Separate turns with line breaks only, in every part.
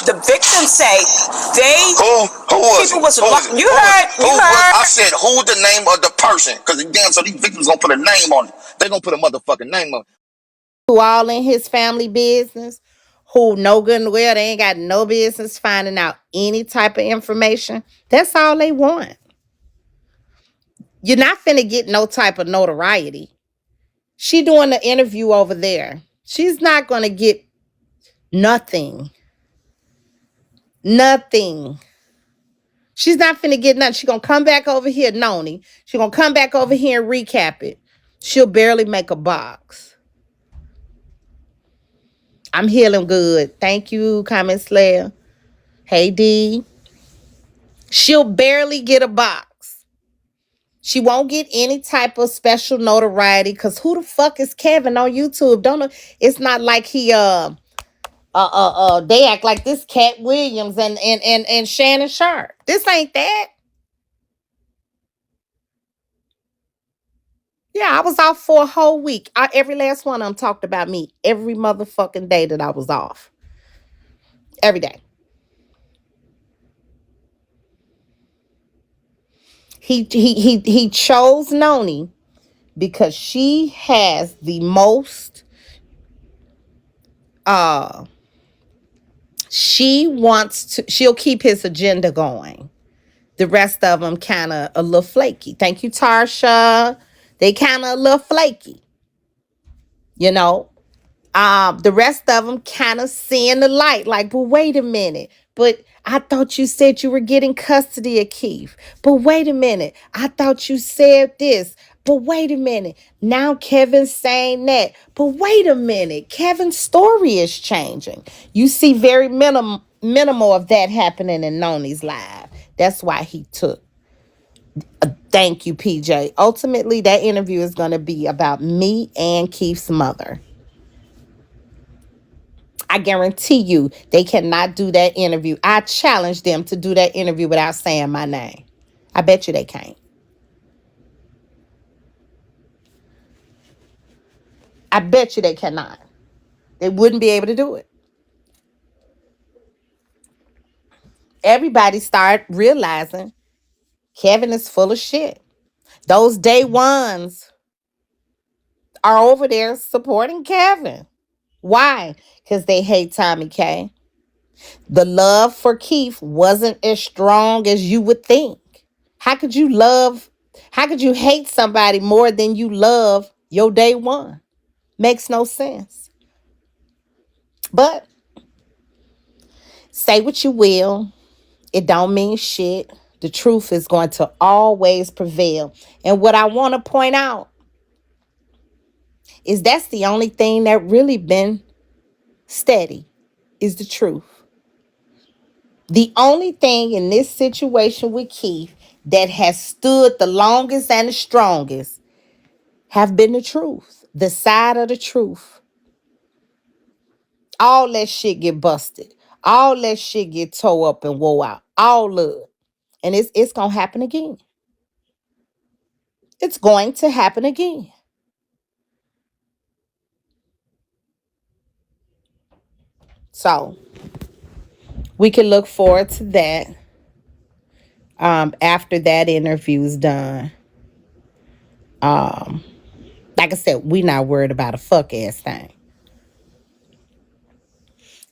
the victims say they
who was
people
it?
was
Who was it?
you heard.
I said who the name of the person? Because again, so these victims gonna put a name on it. They gonna put a motherfucking name on it.
Who all in his family business, who know good and well they ain't got no business finding out any type of information. That's all they want. You're not finna get no type of notoriety. She doing the interview over there. She's not gonna get nothing. Nothing. She's not finna get nothing. She's gonna come back over here, Nony. She's gonna come back over here and recap it. She'll barely make a box. I'm healing good. Thank you, Comment Slayer. Hey, D. She'll barely get a box. She won't get any type of special notoriety because who the fuck is Kevin on YouTube? Don't know. It's not like he they act like this Cat Williams and Shannon Sharp. This ain't that. Yeah, I was off for a whole week. Every last one of them talked about me every motherfucking day that I was off. Every day. He chose Nony because she has the most she'll keep his agenda going. The rest of them kind of a little flaky. Thank you, Tarsha. They kind of a little flaky. You know, the rest of them kind of seeing the light. Like, but wait a minute. But I thought you said you were getting custody of Keith. But wait a minute. I thought you said this. But wait a minute. Now Kevin's saying that. But wait a minute. Kevin's story is changing. You see very minimal of that happening in Nony's life. That's why he took. Thank you, PJ. Ultimately, that interview is going to be about me and Keith's mother. I guarantee you they cannot do that interview. I challenge them to do that interview without saying my name. I bet you they can't. I bet you they cannot. They wouldn't be able to do it. Everybody start realizing Kevin is full of shit. Those day ones are over there supporting Kevin. Why? Because they hate Tomikay. The love for Keith wasn't as strong as you would think. How could you hate somebody more than you love your day one? Makes no sense. But say what you will, it don't mean shit. The truth is going to always prevail. And what I want to point out is that's the only thing that really been steady is the truth. The only thing in this situation with Keith that has stood the longest and the strongest have been the truth, the side of the truth. All that shit get busted. All that shit get tore up and wore out. All of it. And it's going to happen again. It's going to happen again. So we can look forward to that after that interview is done. Like I said, we not worried about a fuck ass thing.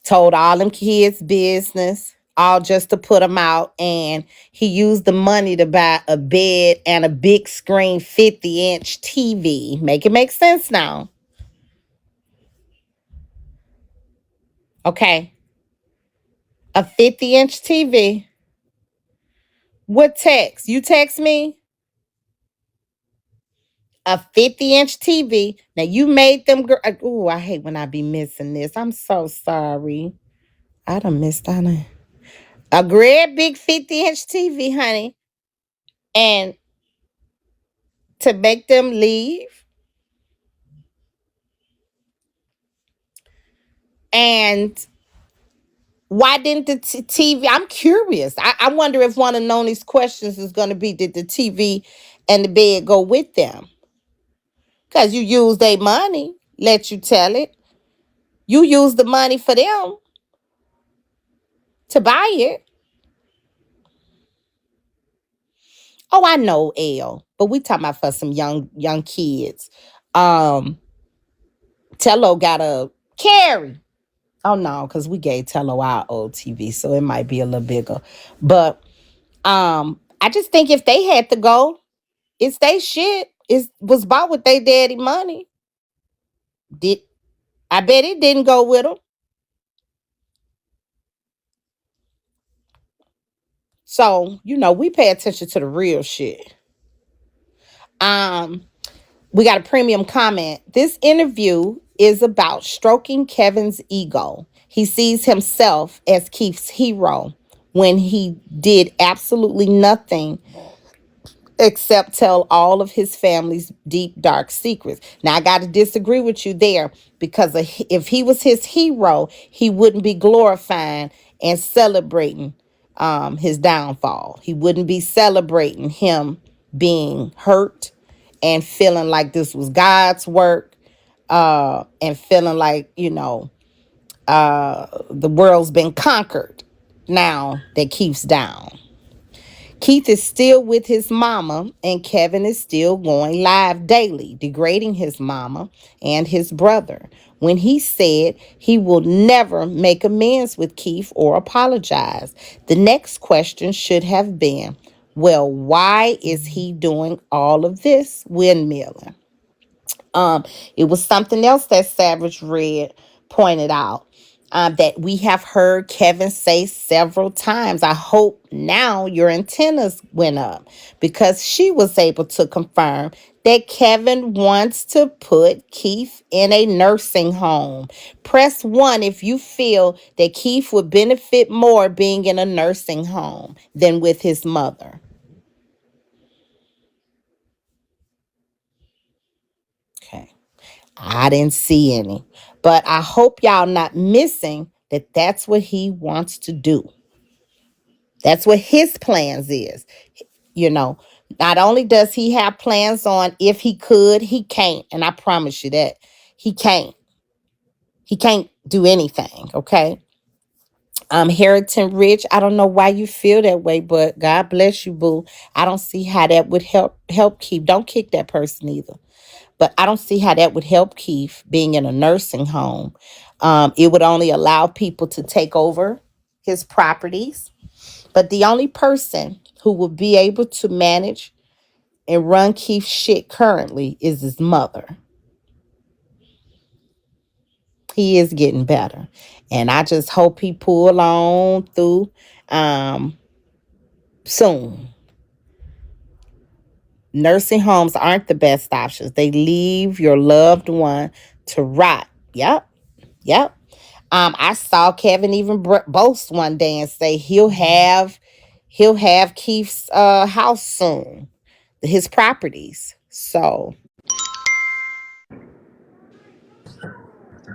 Told all them kids business, all just to put them out. And he used the money to buy a bed and a big screen 50-inch TV. Make it make sense now. Okay. A 50-inch TV. What text? You text me? A 50-inch TV. Now you made them. Oh, I hate when I be missing this. I'm so sorry. I done missed on it. A great big 50-inch TV, honey. And to make them leave. And why didn't the TV? I'm curious. I wonder if one of Nony's questions is going to be, did the TV and the bed go with them? Because you use their money, let you tell it. You use the money for them. to buy it. Oh, I know, L, but we talking about for some young kids. Um, Tello got a Carrie. Oh no, because we gave Tello our old TV, so it might be a little bigger. But I just think if they had to go, it's they shit. It was bought with their daddy money. Did I bet it didn't go with them. So, we pay attention to the real shit. Um, we got a premium comment. This interview is about stroking Kevin's ego. He sees himself as Keith's hero when he did absolutely nothing except tell all of his family's deep, dark secrets. Now, I got to disagree with you there because if he was his hero, he wouldn't be glorifying and celebrating his downfall. He wouldn't be celebrating him being hurt and feeling like this was God's work and feeling like, the world's been conquered now that Keith's down. Keith is still with his mama, and Kevin is still going live daily, degrading his mama and his brother when he said he will never make amends with Keith or apologize. The next question should have been, well, why is he doing all of this windmilling? It was something else that Savage Red pointed out that we have heard Kevin say several times. I hope now your antennas went up because she was able to confirm that Kevin wants to put Keith in a nursing home. Press 1 if you feel that Keith would benefit more being in a nursing home than with his mother. Okay. I didn't see any. But I hope y'all not missing that that's what he wants to do. That's what his plans is. You know, not only does he have plans on if he could, he can't. And I promise you that he can't. He can't do anything, okay? Harrington Rich, I don't know why you feel that way, but God bless you, boo. I don't see how that would help keep. Don't kick that person either. But I don't see how that would help Keith being in a nursing home. It would only allow people to take over his properties. But the only person who will be able to manage and run Keith's shit currently is his mother. He is getting better. And I just hope he pull on through soon. Nursing homes aren't the best options. They leave your loved one to rot. Yep. Yep. I saw Kevin even boast one day and say he'll have Keith's house soon, his properties. So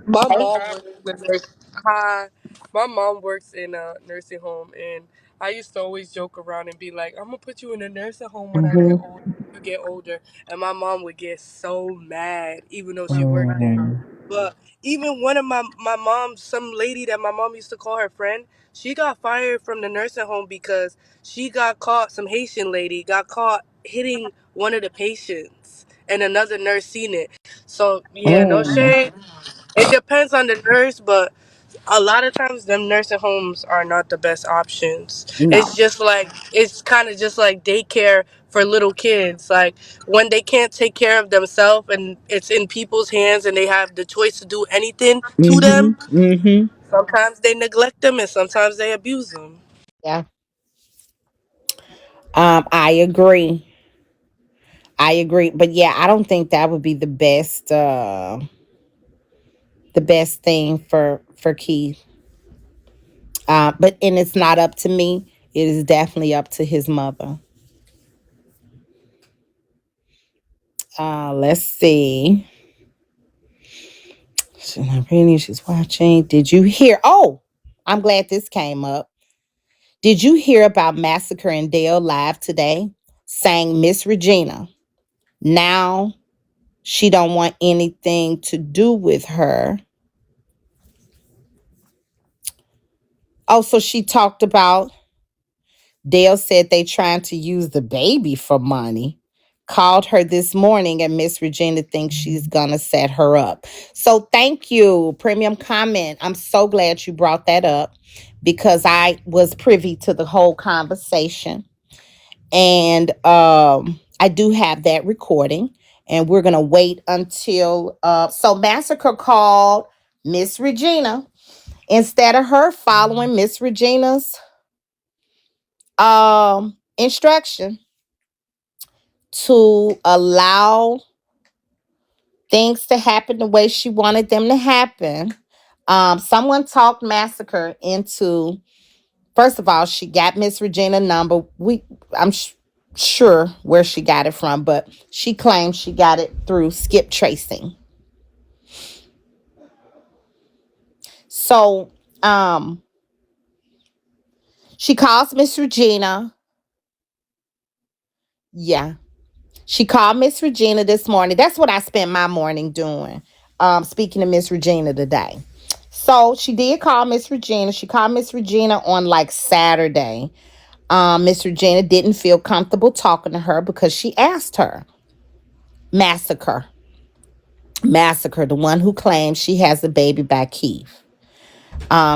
My mom works in a nurse. Hi, my mom works in a nursing home, and I used to always joke around and be like, "I'm gonna put you in a nursing home when I get
mhm,
old. You get older," and my mom would get so mad, even though she worked there.
mm,
But even one of my mom, some lady that my mom used to call her friend, she got fired from the nursing home because she got caught. Some Haitian lady got caught hitting one of the patients, and another nurse seen it. So yeah, no
mm,
shade. It depends on the nurse, but a lot of times them nursing homes are not the best options.
no.
It's kind of just like daycare for little kids. Like when they can't take care of themselves and it's in people's hands and they have the choice to do anything to
Mhm.
them,
Mhm.
sometimes they neglect them and sometimes they abuse them.
Yeah. I agree. I agree. But yeah, I don't think that would be the best thing for Keith. But it's not up to me. It is definitely up to his mother. Let's see. She's not reading. She's watching. Did you hear? Oh, I'm glad this came up. Did you hear about Massacre and Dale live today? Sang Miss Regina. Now she don't want anything to do with her. Oh, so she talked about Dale said they trying to use the baby for money. Called her this morning and Miss Regina thinks she's gonna set her up. So thank you, premium comment. I'm so glad you brought that up because I was privy to the whole conversation. And I do have that recording. And we're gonna wait until so Massacre called Miss Regina instead of her following Miss Regina's instruction to allow things to happen the way she wanted them to happen. Someone talked Massacre into, first of all, she got Miss Regina number. I'm sure where she got it from, but she claims she got it through skip tracing. So she calls Miss Regina. Yeah. She called Miss Regina this morning. That's what I spent my morning doing. Speaking to Miss Regina today. So she did call Miss Regina. She called Miss Regina on like Saturday. Miss Regina didn't feel comfortable talking to her because she asked her. Massacre. Massacre, the one who claims she has a baby by Keith.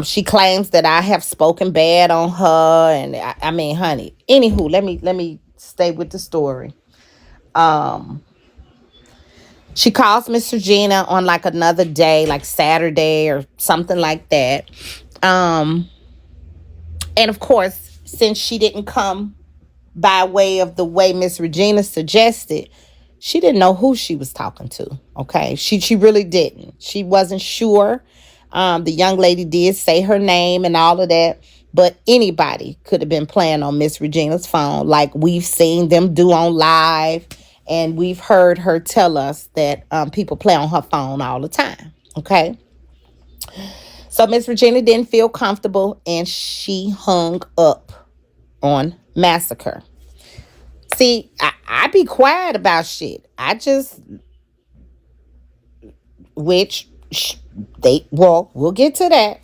She claims that I have spoken bad on her, and I mean, honey. Anywho, let me stay with the story. Um, she calls Miss Regina on like another day, like Saturday or something like that. Um, and of course, since she didn't come by way of the way Miss Regina suggested, she didn't know who she was talking to. Okay. She really didn't. She wasn't sure. The young lady did say her name and all of that, but anybody could have been playing on Miss Regina's phone, like we've seen them do on live, and we've heard her tell us that people play on her phone all the time. Okay. So Miss Regina didn't feel comfortable and she hung up on Massacre. See, I be quiet about shit. I just, which we'll get to that.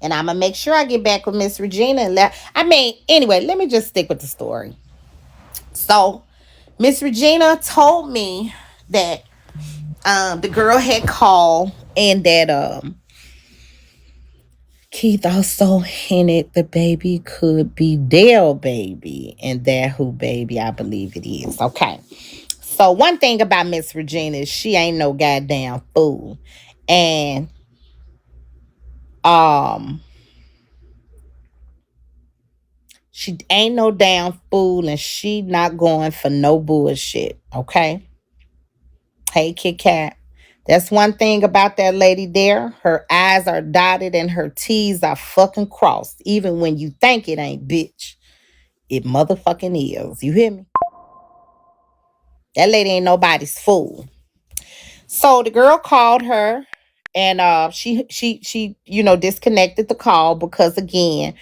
And I'm gonna make sure I get back with Miss Regina and anyway, let me just stick with the story. So Miss Regina told me that the girl had called and that Keith also hinted the baby could be Dale baby, and that who baby I believe it is. Okay. So one thing about Miss Regina is she ain't no goddamn fool. And um she ain't no damn fool and she not going for no bullshit. Okay. Hey Kit Kat. That's one thing about that lady there. Her I's are dotted and her T's are fucking crossed. Even when you think it ain't, bitch. It motherfucking is. You hear me? That lady ain't nobody's fool. So the girl called her and she disconnected the call because again,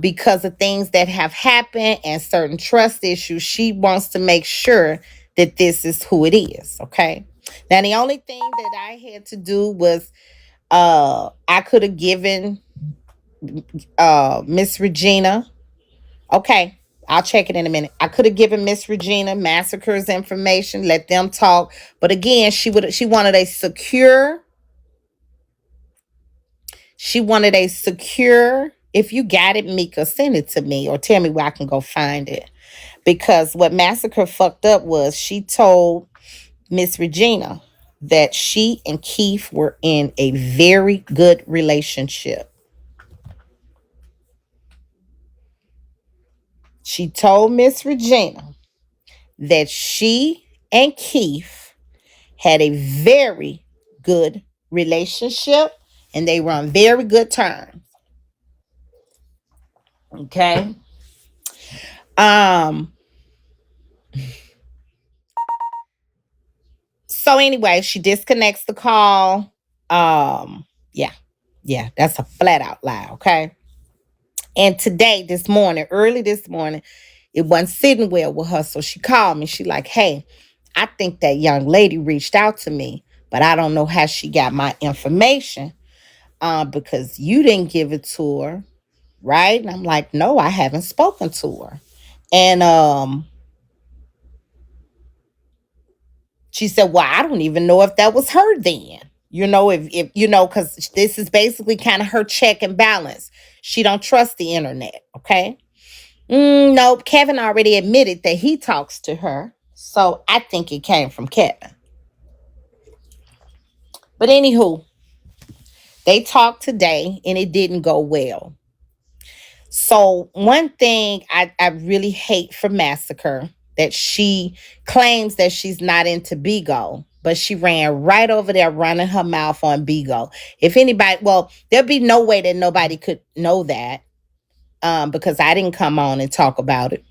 because of things that have happened and certain trust issues, she wants to make sure that this is who it is. Okay. Now the only thing that I had to do was I could have given Miss Regina. Okay. I'll check it in a minute. I could have given Miss Regina Massacre's information, let them talk. But again, she wanted a secure, if you got it, Mika, send it to me or tell me where I can go find it. Because what Massacre fucked up was she told Miss Regina that she and Keith were in a very good relationship. She told Miss Regina that she and Keith had a very good relationship and they were on very good terms. Okay. Um so anyway, she disconnects the call. Yeah. Yeah, that's a flat out lie, okay? And today, early this morning, it wasn't sitting well with her. So she called me. She like, hey, I think that young lady reached out to me, but I don't know how she got my information because you didn't give it to her. right? And I'm like, no, I haven't spoken to her. And she said, well, I don't even know if that was her then. If because this is basically kind of her check and balance. She don't trust the internet, okay? Nope, Kevin already admitted that he talks to her. So I think it came from Kevin. But anywho, they talked today and it didn't go well. So one thing I really hate for Massacre that she claims that she's not into Bigo, but she ran right over there running her mouth on Bigo. If anybody, well, there'd be no way that nobody could know that because I didn't come on and talk about it.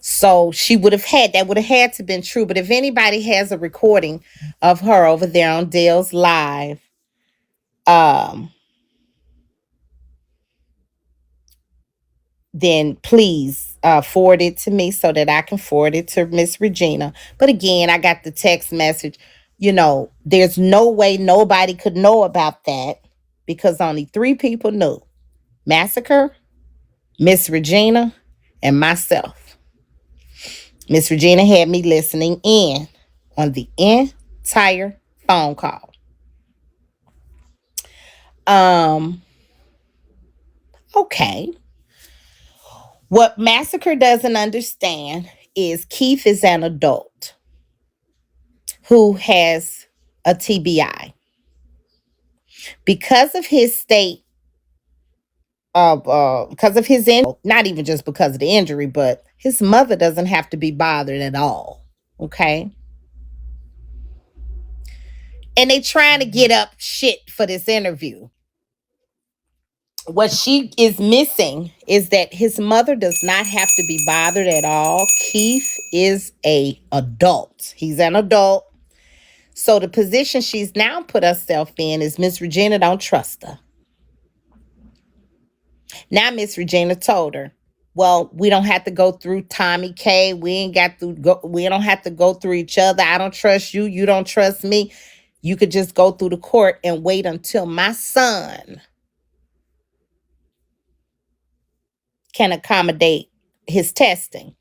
So she would have had that would have had to been true. But if anybody has a recording of her over there on Dale's live, um, then please forward it to me so that I can forward it to Miss Regina. But again, I got the text message. There's no way nobody could know about that because only three people knew: Massacre, Miss Regina, and myself. Miss Regina had me listening in on the entire phone call. Um, okay. What Massacre doesn't understand is Keith is an adult who has a TBI. Because of his state of because of his not even just because of the injury, but his mother doesn't have to be bothered at all. Okay. And they trying to get up shit for this interview. What she is missing is that his mother does not have to be bothered at all. Keith is a adult. He's an adult. So the position she's now put herself in is Miss Regina don't trust her. Now Miss Regina told her, well, we don't have to go through Tomikay. We don't have to go through each other. I don't trust you. You don't trust me. You could just go through the court and wait until my son can accommodate his testing.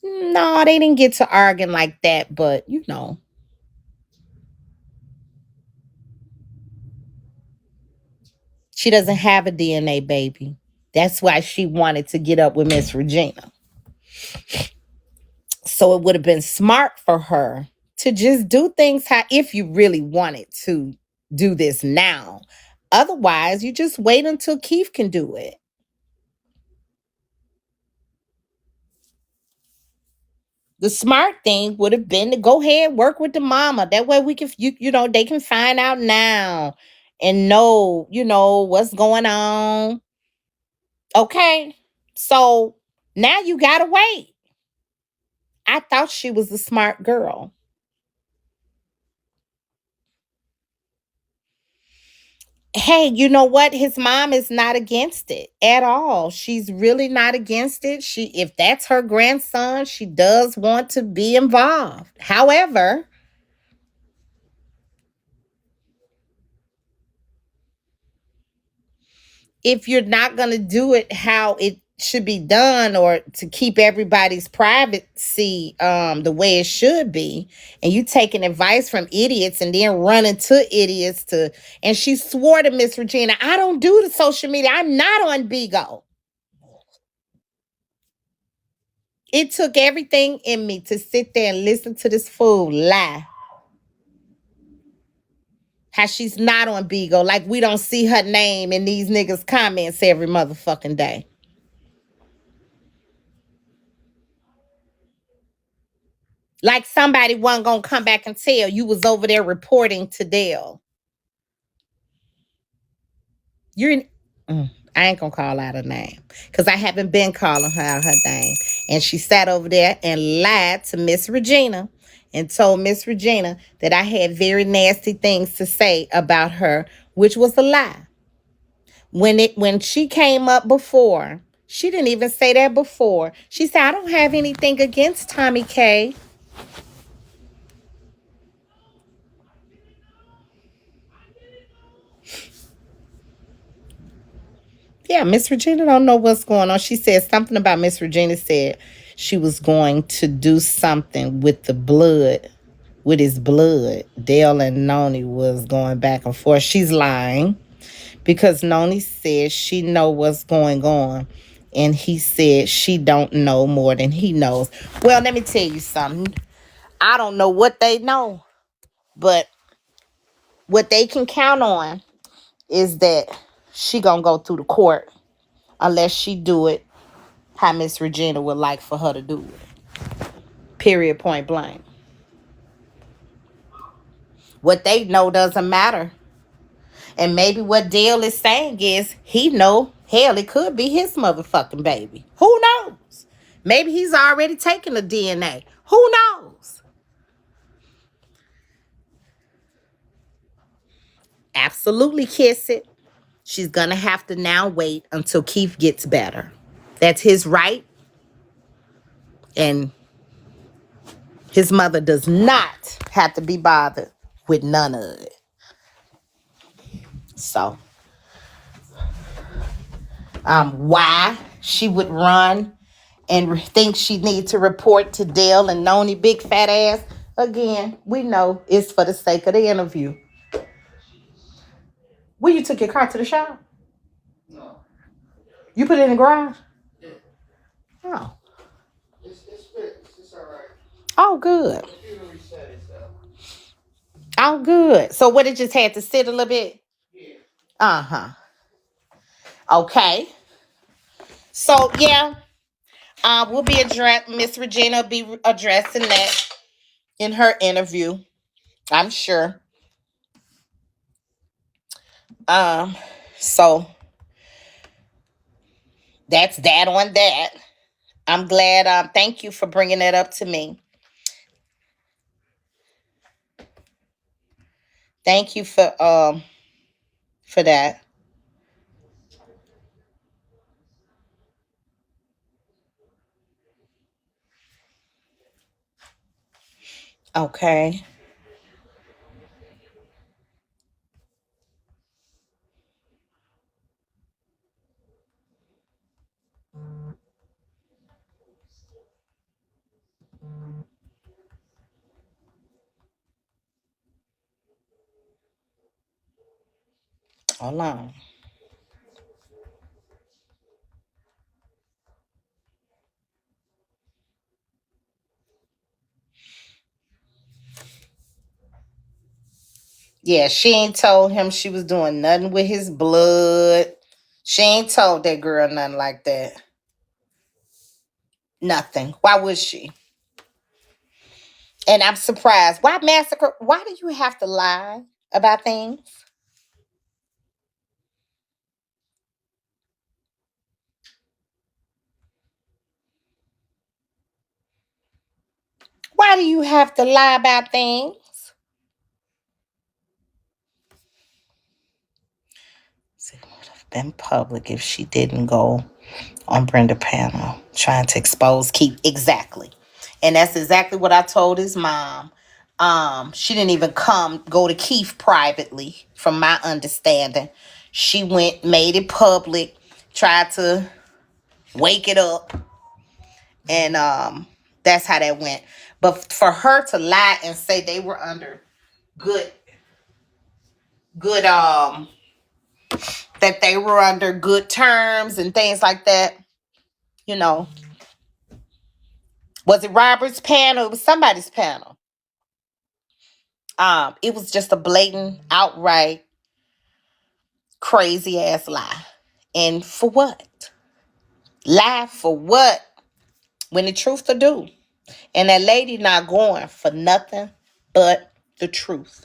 No, they didn't get to arguing like that, but she doesn't have a DNA baby. That's why she wanted to get up with Miss Regina. So it would have been smart for her to just do things how if you really wanted to do this now. Otherwise, you just wait until Keith can do it. The smart thing would have been to go ahead and work with the mama. That way we can they can find out now and know what's going on. Okay. So now you gotta wait. I thought she was a smart girl. Hey, you know what? His mom is not against it at all. She's really not against it. If that's her grandson, she does want to be involved. However, if you're not going to do it how it should be done or to keep everybody's privacy the way it should be, and you taking advice from idiots and then running to idiots and she swore to Miss Regina, I don't do the social media. I'm not on Bigo. It took everything in me to sit there and listen to this fool lie. How she's not on Bigo, like we don't see her name in these niggas' comments every motherfucking day. Like somebody wasn't gonna come back and tell you was over there reporting to Dale. You're in. I ain't gonna call out her name because I haven't been calling her out her name. And she sat over there and lied to Miss Regina and told Miss Regina that I had very nasty things to say about her, which was a lie. When she came up before, she didn't even say that before. She said, I don't have anything against Tomikay. Yeah, Miss Regina don't know what's going on. She said something about Miss Regina said she was going to do something with the blood, with his blood. Dale and Nony was going back and forth. She's lying because Nony said she know what's going on. And he said she don't know more than he knows. Well, let me tell you something. I don't know what they know, but what they can count on is that she gonna go through the court unless she do it how Miss Regina would like for her to do it. Period, point blank. What they know doesn't matter. And maybe what Dale is saying is he know, hell, it could be his motherfucking baby. Who knows? Maybe he's already taken the DNA. Who knows? Absolutely kiss it. She's going to have to now wait until Keith gets better. That's his right. And his mother does not have to be bothered with none of it. So, why she would run and think she need to report to Dale and Nony big fat ass, again, we know it's for the sake of the interview. When you took your car to the shop?
No.
You put it in the garage? Yeah. Oh.
It's fixed. It's all right.
Oh, good.
The computer reset itself.
Oh, good. So what, it just had to sit a little bit?
Yeah.
Uh-huh. Okay. So, yeah. We'll be Miss Regina will be addressing that in her interview, I'm sure. So that's that on that. I'm glad. Thank you for bringing that up to me. Thank you for that. Okay. Hold on. Yeah, she ain't told him she was doing nothing with his blood. She ain't told that girl nothing like that. Nothing. Why would she? And I'm surprised. Why Massacre? Why do you have to lie about things? Why do you have to lie about things? It would have been public if she didn't go on Brenda panel trying to expose Keith. Exactly. And that's exactly what I told his mom. She didn't even go to Keith privately, from my understanding. She went, made it public, tried to wake it up, and that's how that went. But for her to lie and say they were under good that they were under good terms and things like that, you know. Was it Robert's panel? It was somebody's panel. It was just a blatant, outright, crazy ass lie. And for what? Lie for what? When the truth to do. And that lady not going for nothing but the truth.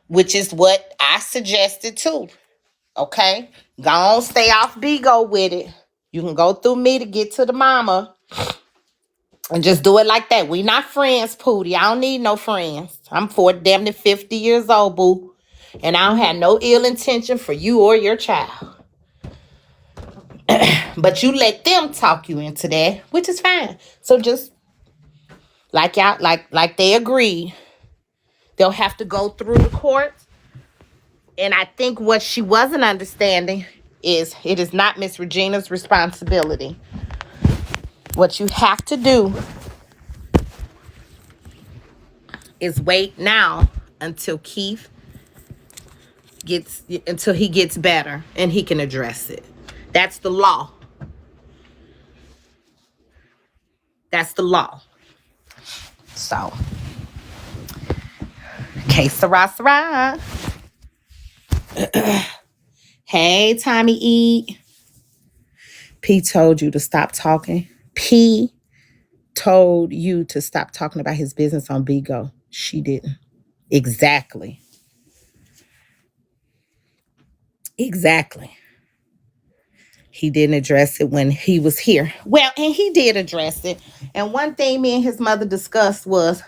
Which is what I suggested too. Okay? Go on, stay off Bigo with it. You can go through me to get to the mama. And just do it like that. We not friends, Pootie. I don't need no friends. I'm damn near 50 years old, boo. And I don't have no ill intention for you or your child. But you let them talk you into that, which is fine. So just like y'all, like they agreed, they'll have to go through the courts. And I think what she wasn't understanding is it is not Miss Regina's responsibility. What you have to do is wait now until Keith until he gets better and he can address it. That's the law. That's the law. So, que sera, sera. Hey, Tommy E. P told you to stop talking. P told you to stop talking about his business on Bigo. She didn't. Exactly. Exactly. He didn't address it when he was here. Well, and he did address it. And one thing me and his mother discussed was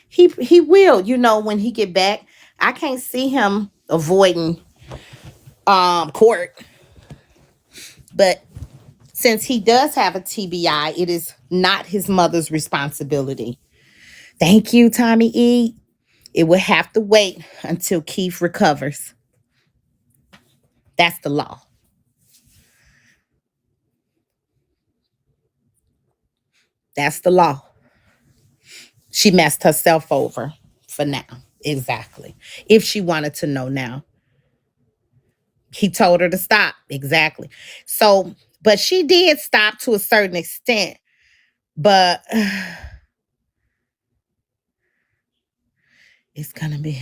he will, when he get back. I can't see him avoiding court. But since he does have a TBI, it is not his mother's responsibility. Thank you, Tommy E. It will have to wait until Keith recovers. That's the law. That's the law. She messed herself over for now. Exactly. If she wanted to know now. He told her to stop. Exactly. So, but she did stop to a certain extent. But it's going to be.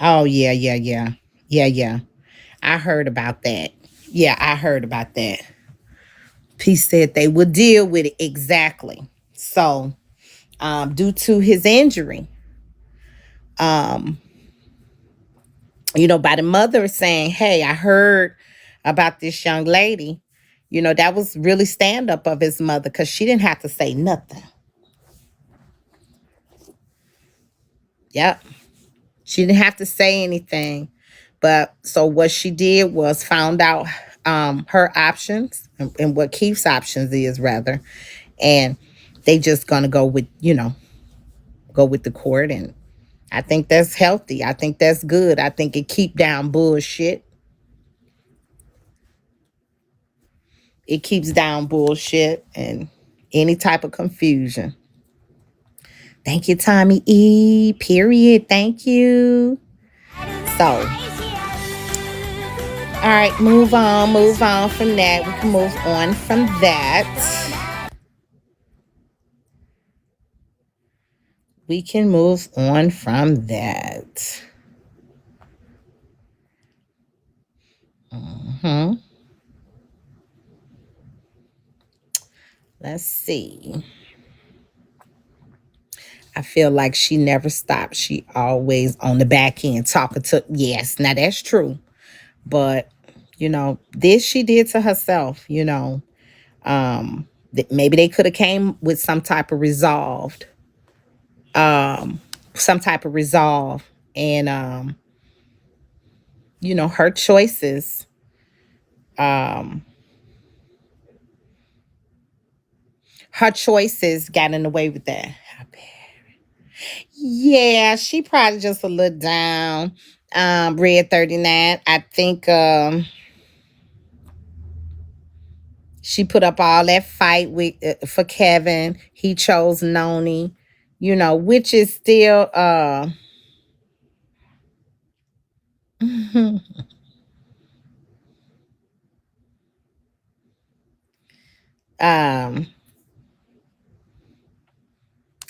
Oh, yeah. Yeah. I heard about that. Yeah, I heard about that. He said they would deal with it. Exactly. So, due to his injury, by the mother saying, hey, I heard about this young lady, that was really stand up of his mother because she didn't have to say nothing. Yep. She didn't have to say anything. But so what she did was found out her options and what Keith's options is rather. And they just gonna go with the court. And I think that's healthy. I think that's good. I think it keep down bullshit. It keeps down bullshit and any type of confusion. Thank you, Tommy E. Period. Thank you. So, all right, move on from that. We can move on from that. We can move on from that. Let's see. I feel like she never stopped. She always on the back end talking to. Yes, now that's true. But, this she did to herself, maybe they could have came with some type of resolve. And, her choices. Her choices got in the way with that. Yeah, she probably just a little down. Red 39. I think she put up all that fight for Kevin. He chose Nony, which is still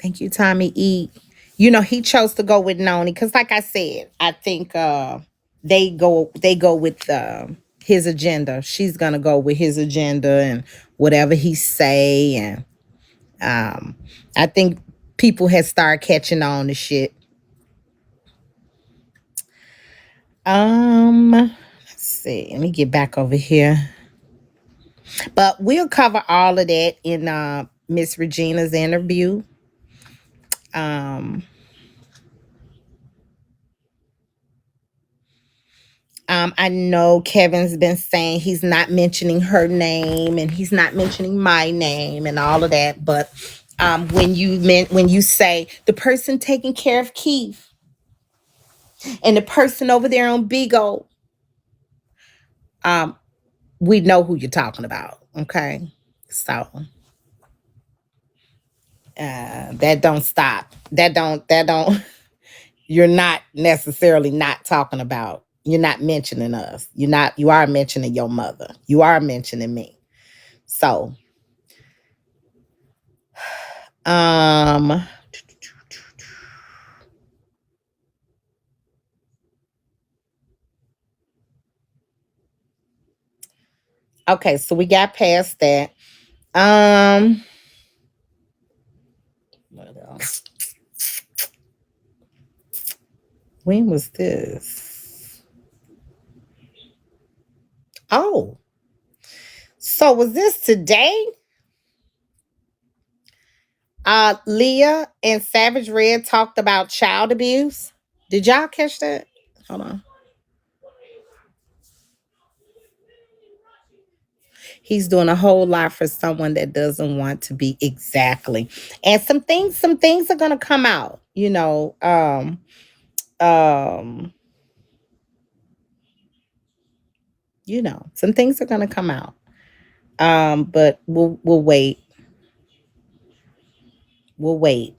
thank you, Tommy E. He chose to go with Noni because, like I said, I think they go with his agenda. She's gonna go with his agenda and whatever he say, and I think people had started catching on to shit. Let's see. Let me get back over here. But we'll cover all of that in Miss Regina's interview. I know Kevin's been saying he's not mentioning her name and he's not mentioning my name and all of that, but When you say the person taking care of Keith and the person over there on Bigo, we know who you're talking about. Okay, so that don't stop. That don't. You're not necessarily not talking about. You're not mentioning us. You're not. You are mentioning your mother. You are mentioning me. So, um, okay. So we got past that. Um, what else? When was this? Oh, so was this today? Leah and Savage Red talked about child abuse. Did y'all catch that? Hold on. He's doing a whole lot for someone that doesn't want to be exactly. And some things are gonna come out, um, some things are gonna come out. But we'll wait. We'll wait.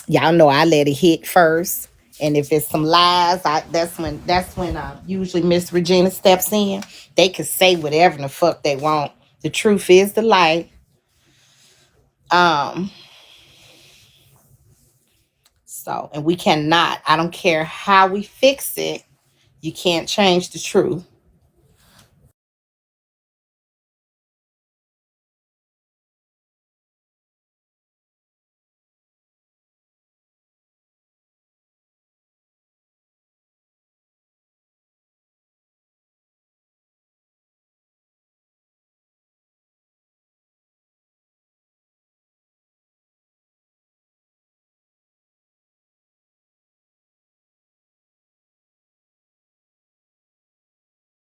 Y'all know I let it hit first. And if it's some lies, that's when usually Miss Regina steps in. They can say whatever the fuck they want. The truth is the light. Um, and we cannot, I don't care how we fix it, you can't change the truth.